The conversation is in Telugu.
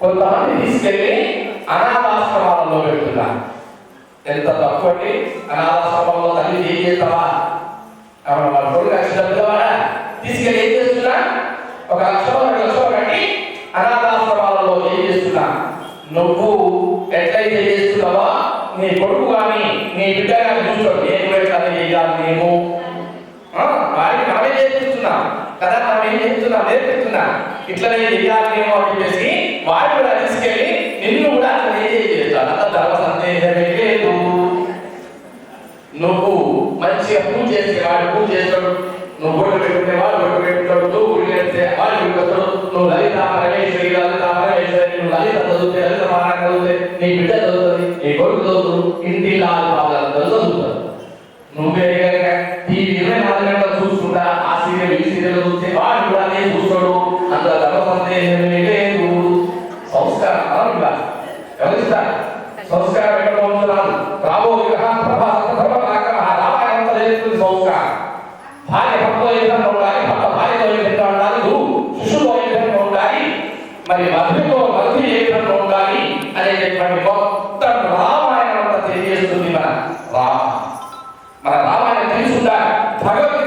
కొంతమంది తీసుకెళ్ళి అనాథాశ్రమాలలో పెడుతున్నారు. ఎంత తక్కువండి! అనాథాశ్రమంలో తల్లి ఏం చేస్తావా? వాళ్ళ కొడుకు వచ్చినట్టుగా తీసుకెళ్ళి ఏం చేస్తున్నా? 1 లక్షలో 2 లక్షలు కట్టి అనాథాశ్రమాలలో ఏం చేస్తున్నా? నువ్వు ఎట్లయితే చేస్తున్నావో నీ కొడుకు కానీ నీ బిడ్డ కానీ చూసుకోండి. ఏం పెట్టాలి చేయాలి మేము వారికి మనమే చేస్తున్నాం కదా, మనం ఏం చేస్తున్నాం నేర్పిస్తున్నా. ఇట్లనే చేయాలి మేము అని చెప్పేసి వారు కూడా తీసుకెళ్ళి నిన్ను కూడా అట్లనే చేస్తాను. అంత ధర్మ సందేహమే లేదు. నువ్వు మంచిగా పూజ చేస్తే వాడు పూజ చేస్తాడు, నువ్వు బొట్టు పెట్టుకుంటే వాడు బొట్టు పెట్టుకుంటాడు, నువ్వు గుడి వెళ్తే వాడు గుడి వస్తాడు. నువ్వు లలిత పరమేశ్వరి నువ్వు లలిత చదివితే లలిత పారాయణ చదివితే నీ బిడ్డ చదువుతుంది, నీ కొడుకు చదువుతుంది, ఇంటి లాలు పాదాలందరూ చదువుతారు. నువ్వే టీవీ 24 గంటలు చూసుకుంటా ఆ సీరియల్ ఈ సీరియల్ చూస్తే వాడు కూడా నేను చూస్తాడు. అందులో ధర్మ సందేహమే లేదు. సంస్కారం గమనిస్తా. సంస్కారం ఎక్కడ ఉంటున్నాను? రాబో విగ్రహం రామాయణం జరుగుతుంది. సంస్కారం భార్య భర్తలో ఏ విధంగా ఉండాలి, భర్త భార్యతో ఏ విధంగా ఉండాలి, శిశువులో ఏ విధంగా ఉండాలి, మరి మధ్యలో మధ్య ఏ విధంగా ఉండాలి అనేటటువంటి మొత్తం రామాయణం అంతా తెలియజేస్తుంది. మన రామాయణం తెలుసుకుంటా భగవద్గీత